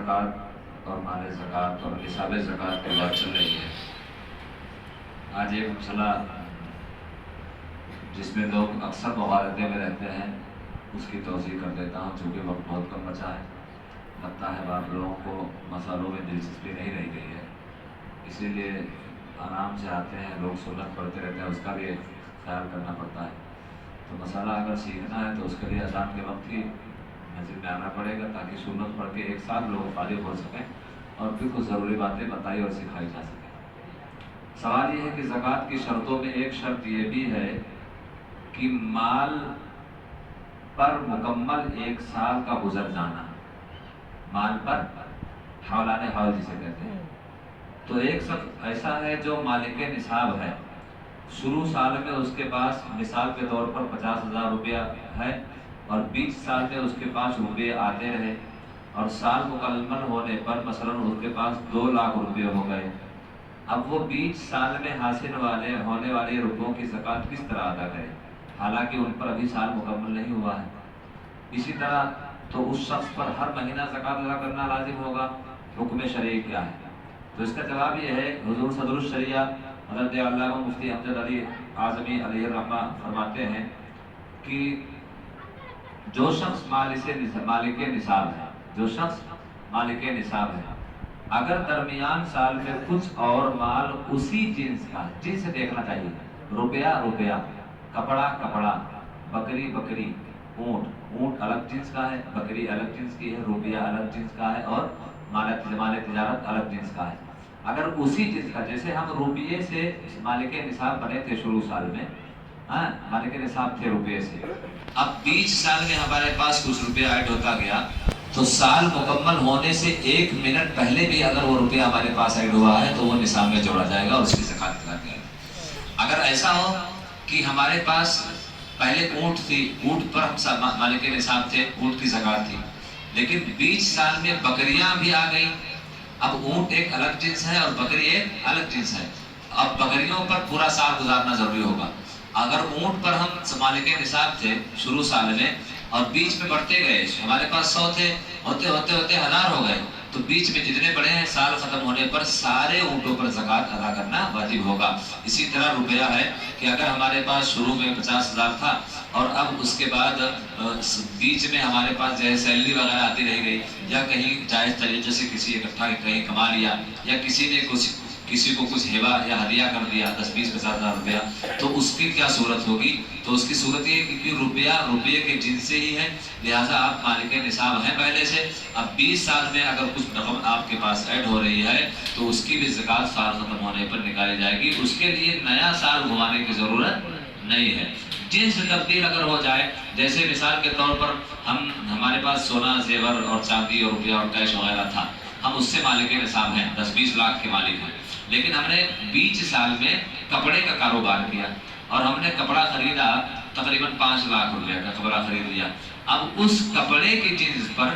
زکوٰۃ اور مال زکوٰۃ اور نصاب زکوٰۃ کی بات چل رہی ہے۔ آج ایک مسئلہ جس میں لوگ اکثر مغالطے میں رہتے ہیں اس کی توضیح کر دیتا ہوں، چونکہ وقت بہت کم بچا ہے۔ لگتا ہے آپ لوگوں کو مسئلوں میں دلچسپی نہیں رہ گئی ہے، اسی لیے آرام سے آتے ہیں، لوگ سنت پڑھتے رہتے ہیں، اس کا بھی خیال کرنا پڑتا ہے۔ تو مسئلہ اگر سیکھنا ہے تو اس کے لیے اذان کے وقت ہی مسجد میں آنا پڑے گا، تاکہ سنت پڑھ کے ایک ساتھ لوگ فارغ ہو سکیں اور پھر کچھ ضروری باتیں بتائی اور سکھائی جا سکیں۔ سوال یہ ہے کہ زکوٰۃ کی شرطوں میں ایک شرط یہ بھی ہے کہ مال پر مکمل 1 سال کا گزر جانا، مال پر حولان حول جسے کہتے ہیں۔ تو ایک شخص ایسا ہے جو مالک نصاب ہے، شروع سال میں اس کے پاس مثال کے طور پر 50,000 روپیہ ہے اور 20 سال میں اس کے پاس روپے آتے رہے اور سال مکمل ہونے پر مثلاً اس کے پاس 2 لاکھ روپے ہو گئے۔ اب وہ 20 سال میں حاصل ہونے والے روپوں کی زکوٰۃ کس طرح ادا کرے، حالانکہ ان پر ابھی سال مکمل نہیں ہوا ہے۔ اسی طرح تو اس شخص پر ہر مہینہ زکوٰۃ ادا کرنا لازم ہوگا، حکم شرعی کیا ہے؟ تو اس کا جواب یہ ہے، حضور صدر الشریعہ حضرت علامہ مفتی امجد علی اعظمی علیہ الرحمہ فرماتے ہیں کہ جو شخص مالک نصاب ہے، جو شخص مالک نصاب ہے، اگر درمیان سال میں کچھ اور مال اسی جنس کا، جنس دیکھنا چاہیے، روپیہ، کپڑا، بکری، اونٹ الگ جنس کا ہے، بکری الگ جنس کی ہے، روپیہ الگ جنس کا ہے اور مال تجارت الگ جنس کا ہے۔ اگر اسی جنس کا، جیسے ہم روپیے سے مالک نصاب بنے تھے شروع سال میں، مالک نصاب تھے روپیے سے، اب 20 سال میں ہمارے پاس کچھ روپیہ ایڈ ہوتا گیا، تو سال مکمل ہونے سے 1 منٹ پہلے بھی اگر وہ روپیہ ہمارے پاس ایڈ ہوا ہے تو وہ نصاب میں جوڑا جائے گا اور اس کی زکوٰۃ ادا کی جائے گی۔ اگر ایسا ہو کہ ہمارے پاس پہلے اونٹ تھی، اونٹ پر ہم مالک نصاب تھے، اونٹ کی زکوٰۃ تھی، لیکن 20 سال میں بکریاں بھی آ گئیں، اب اونٹ ایک الگ جنس ہے اور بکری ایک الگ جنس ہے، اب بکریوں پر پورا سال گزارنا ضروری ہوگا۔ اگر اونٹ پر ہم مالک نصاب تھے شروع سال میں اور بیچ میں بڑھتے گئے، ہمارے پاس 100 تھے، ہوتے 1000 ہو گئے، تو بیچ میں جتنے بڑے ہیں سال ختم ہونے پر سارے اونٹوں پر زکوٰۃ ادا کرنا واجب ہوگا۔ اسی طرح روپیہ ہے کہ اگر ہمارے پاس شروع میں 50,000 تھا اور اب اس کے بعد بیچ میں ہمارے پاس جو ہے سیلری وغیرہ آتی رہ گئی، یا کہیں جائز طریقے سے کسی اکٹھا کہیں کما لیا، یا کسی نے کسی کو کچھ ہبہ یا ہدیہ کر دیا 10، 20، 50,000 روپیہ، تو اس کی کیا صورت ہوگی؟ تو اس کی صورت یہ ہے کہ روپیے کے جنس سے ہی ہے، لہٰذا آپ مالک نصاب ہیں پہلے سے، اب 20 سال میں اگر کچھ رقم آپ کے پاس ایڈ ہو رہی ہے تو اس کی بھی زکوٰۃ سال ختم ہونے پر نکالی جائے گی، اس کے لیے نیا سال گھمانے کی ضرورت نہیں ہے۔ جنس تبدیل اگر ہو جائے، جیسے مثال کے طور پر ہمارے پاس سونا، زیور اور چاندی اور روپیہ اور کیش وغیرہ تھا، ہم اس سے مالک نصاب ہیں، 10-20 لاکھ کے مالک ہیں، لیکن ہم نے 20 سال میں کپڑے کا کاروبار کیا اور ہم نے کپڑا خریدا، تقریباً 5 لاکھ روپے کا کپڑا خرید لیا، اب اس کپڑے کی جنس پر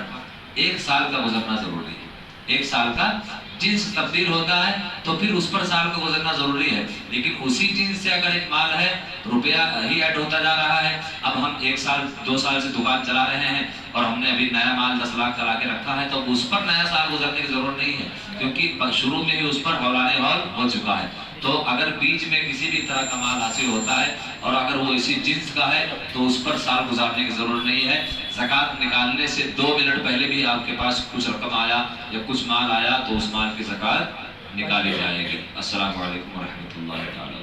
1 سال کا گزرنا ضروری ہے۔ 1 سال کا جنس تبدیل ہوتا ہے تو پھر اس پر سال کا گزرنا ضروری ہے، لیکن اسی جنس سے اگر ایک مال ہے، روپیہ ہی ایڈ ہوتا جا رہا ہے، اب ہم 1 سال 2 سال سے دکان چلا رہے ہیں اور ہم نے ابھی نیا مال 10 لاکھ چلا کے رکھا ہے، تو اس پر نیا سال گزرنے کی ضرورت نہیں ہے، کیونکہ شروع میں ہی اس پر حولان حول ہو چکا ہے۔ تو اگر بیچ میں کسی بھی طرح کا مال حاصل ہوتا ہے اور اگر وہ اسی جنس کا ہے تو اس پر سال گزارنے کی ضرورت نہیں ہے۔ زکوٰۃ نکالنے سے 2 منٹ پہلے بھی آپ کے پاس کچھ رقم آیا یا کچھ مال آیا تو اس مال کی زکوٰۃ نکالی جائے گی۔ السلام علیکم ورحمۃ اللہ تعالیٰ۔